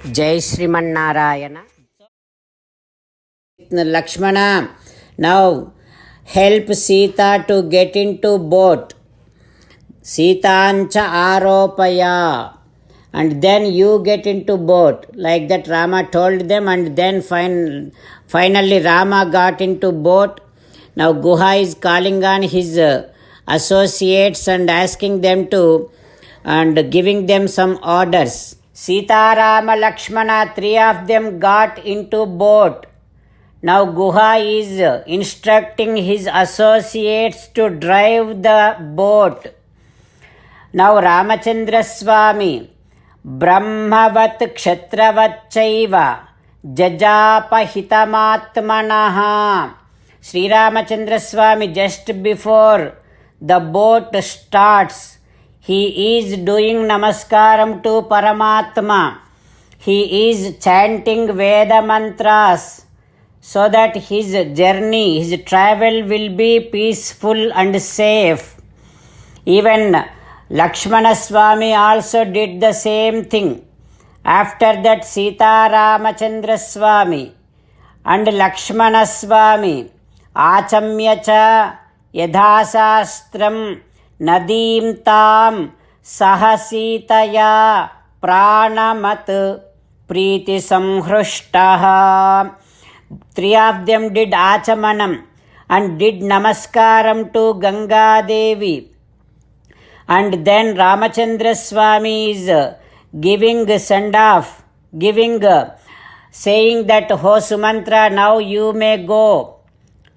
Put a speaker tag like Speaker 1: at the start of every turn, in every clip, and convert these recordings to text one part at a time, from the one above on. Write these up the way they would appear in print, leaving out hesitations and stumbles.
Speaker 1: Jai Sriman Lakshmana, now help Sita to get into boat. Sitancha aropaya. And then you get into boat. Like that Rama told them, and then finally Rama got into boat. Now Guha is calling on his associates and asking them to, and giving them some orders. Sita, Rama, Lakshmana, three of them got into boat. Now Guha is instructing his associates to drive the boat. Now Ramachandra Swami, Brahmavat Kshatravat Chaiva Jajapa Hitamatmanaha. Sri Ramachandra Swami, just before the boat starts, he is doing namaskaram to Paramatma. He is chanting Veda mantras so that his journey, his travel will be peaceful and safe. Even Lakshmana Swami also did the same thing. After that, Sita Ramachandra Swami and Lakshmana Swami Achamyacha Yadhasastram Nadim Tam Sahasitaya Pranamat Priti Samhrushtaha. Three of them did Achamanam and did Namaskaram to Ganga Devi. And then Ramachandra Swami is giving send off, saying that, Ho Sumantra, now you may go.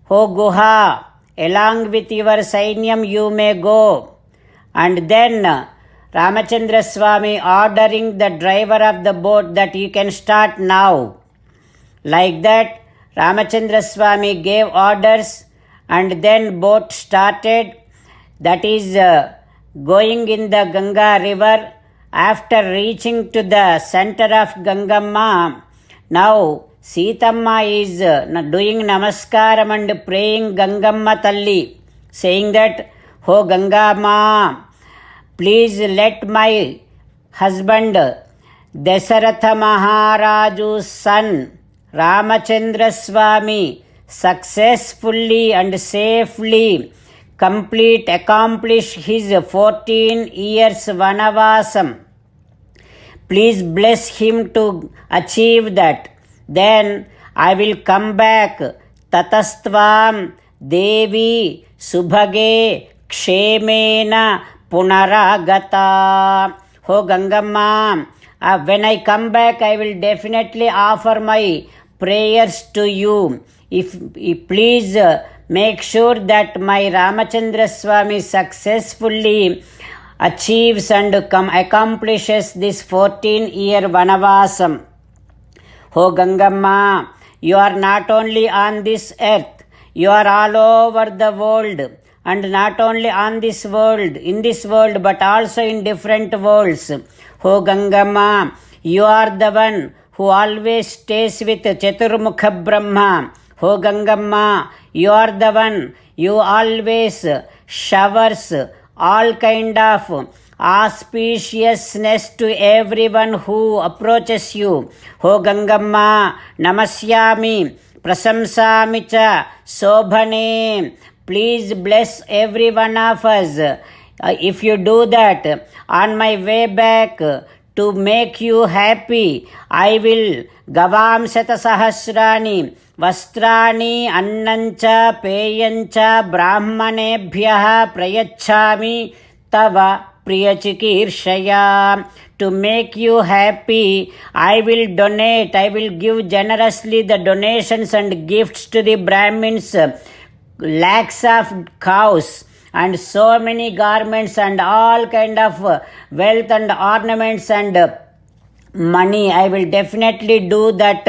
Speaker 1: Ho Guha, along with your Sainyam you may go. And then Ramachandra Swami ordering the driver of the boat that you can start now. Like that, Ramachandra Swami gave orders, and then boat started. That is going in the Ganga river. After reaching to the center of Gangamma, now Sitamma is doing namaskaram and praying Gangamma Talli, saying that, Ho Gangamma, please let my husband Dasaratha Maharaju's son Ramachandra Swami successfully and safely accomplish his 14 years Vanavasam. Please bless him to achieve that. Then I will come back. Tatastvam Devi Subhage Kshemena Punaragata. Ho Gangamma, when I come back, I will definitely offer my prayers to you. If please make sure that my Ramachandra Swami successfully achieves and accomplishes this 14-year Vanavasam. Ho Gangamma, you are not only on this earth, you are all over the world. And not only on this world, in this world, but also in different worlds. Ho Gangamma, you are the one who always stays with Chaturmukha Brahma. Ho Gangamma, you are the one, you always showers all kind of auspiciousness to everyone who approaches you. Ho Gangamma, Namasyami, Prasamsami cha, Sobhane. Please bless every one of us. If you do that, on my way back to make you happy, I will Gavam Sata Sahasrani Vastrani Annancha Peyancha Brahmanebhyaha Prayachami Tava Priyachikirshaya. To make you happy, I will give generously the donations and gifts to the Brahmins, lakhs of cows and so many garments and all kind of wealth and ornaments and money. I will definitely do that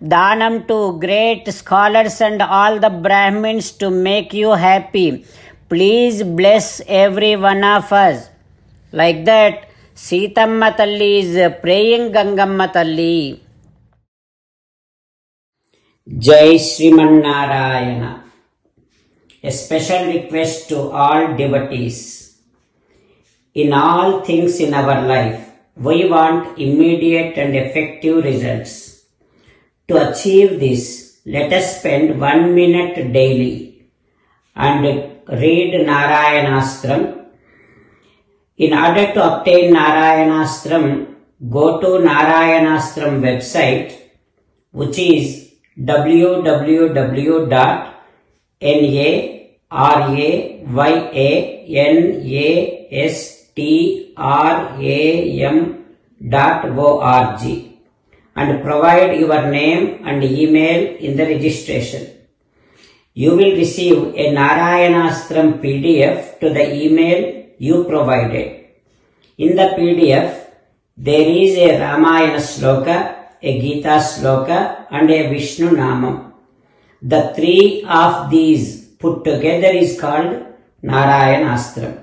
Speaker 1: dhanam to great scholars and all the Brahmins to make you happy. Please bless every one of us. Like that, Sitamma Talli is praying Gangamma Talli. Jai Sriman Narayana. A special request to all devotees. In all things in our life, We want immediate and effective results. To achieve this, let us spend 1 minute daily and read Narayanastram. In order to obtain Narayanastram, go to Narayanastram website, which is www.narayanastram.org, and provide your name and email in the registration. You will receive a Narayanastram PDF to the email you provided. In the PDF, there is a Ramayana Sloka, a Gita Sloka, and a Vishnu Namam. The three of these put together is called Narayanastram.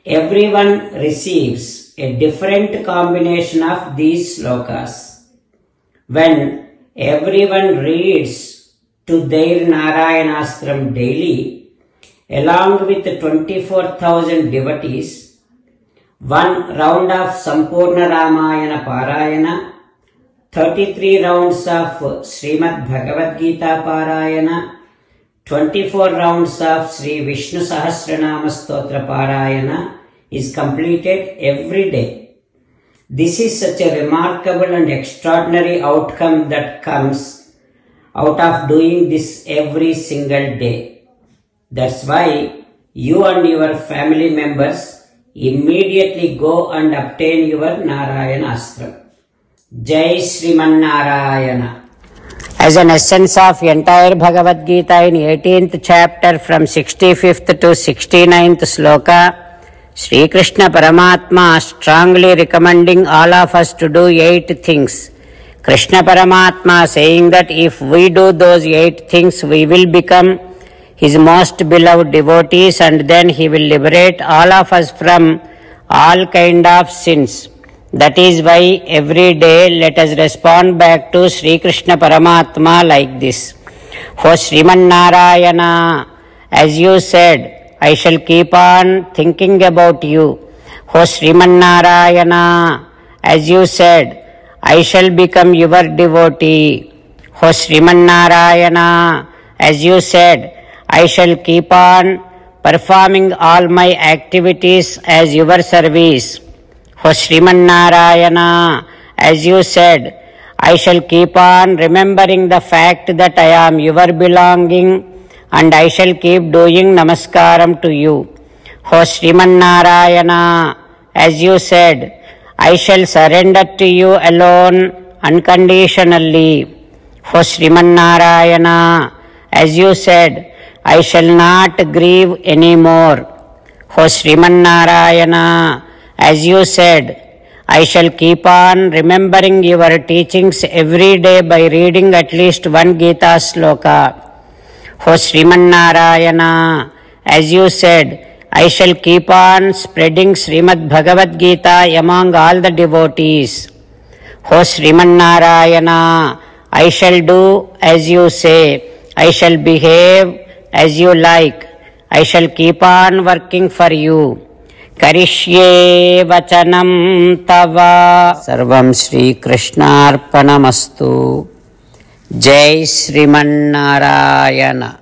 Speaker 1: Everyone receives a different combination of these slokas. When everyone reads to their Narayanastram daily, along with 24,000 devotees, one round of Sampurna Ramayana Parayana, 33 rounds of Srimad Bhagavad Gita Parayana, 24 rounds of Sri Vishnu Sahasranama Stotra Parayana is completed every day. This is such a remarkable and extraordinary outcome that comes out of doing this every single day. That's why you and your family members immediately go and obtain your Narayanastram. Jai Sriman Narayana. As an essence of entire Bhagavad Gita in 18th chapter from 65th to 69th sloka, Sri Krishna Paramatma strongly recommending all of us to do 8 things. Krishna Paramatma saying that if we do those 8 things, we will become His most beloved devotees, and then He will liberate all of us from all kind of sins. That is why every day let us respond back to Sri Krishna Paramatma like this. O Sriman Narayana, as you said, I shall keep on thinking about you. O Sriman Narayana, as you said, I shall become your devotee. O Sriman Narayana, as you said, I shall keep on performing all my activities as your service. O Sriman Narayana, as you said, I shall keep on remembering the fact that I am your belonging, and I shall keep doing namaskaram to you. O Sriman Narayana, as you said, I shall surrender to you alone unconditionally. O Sriman Narayana, as you said, I shall not grieve anymore. O Sriman Narayana, as you said, I shall keep on remembering your teachings every day by reading at least 1 Gita sloka. O Sriman Narayana, as you said, I shall keep on spreading Srimad Bhagavad Gita among all the devotees. O Sriman Narayana, I shall do as you say. I shall behave as you like. I shall keep on working for you. Karishye vachanam tava. Sarvam Shri Krishnarpanamastu. Jai Sriman Narayana.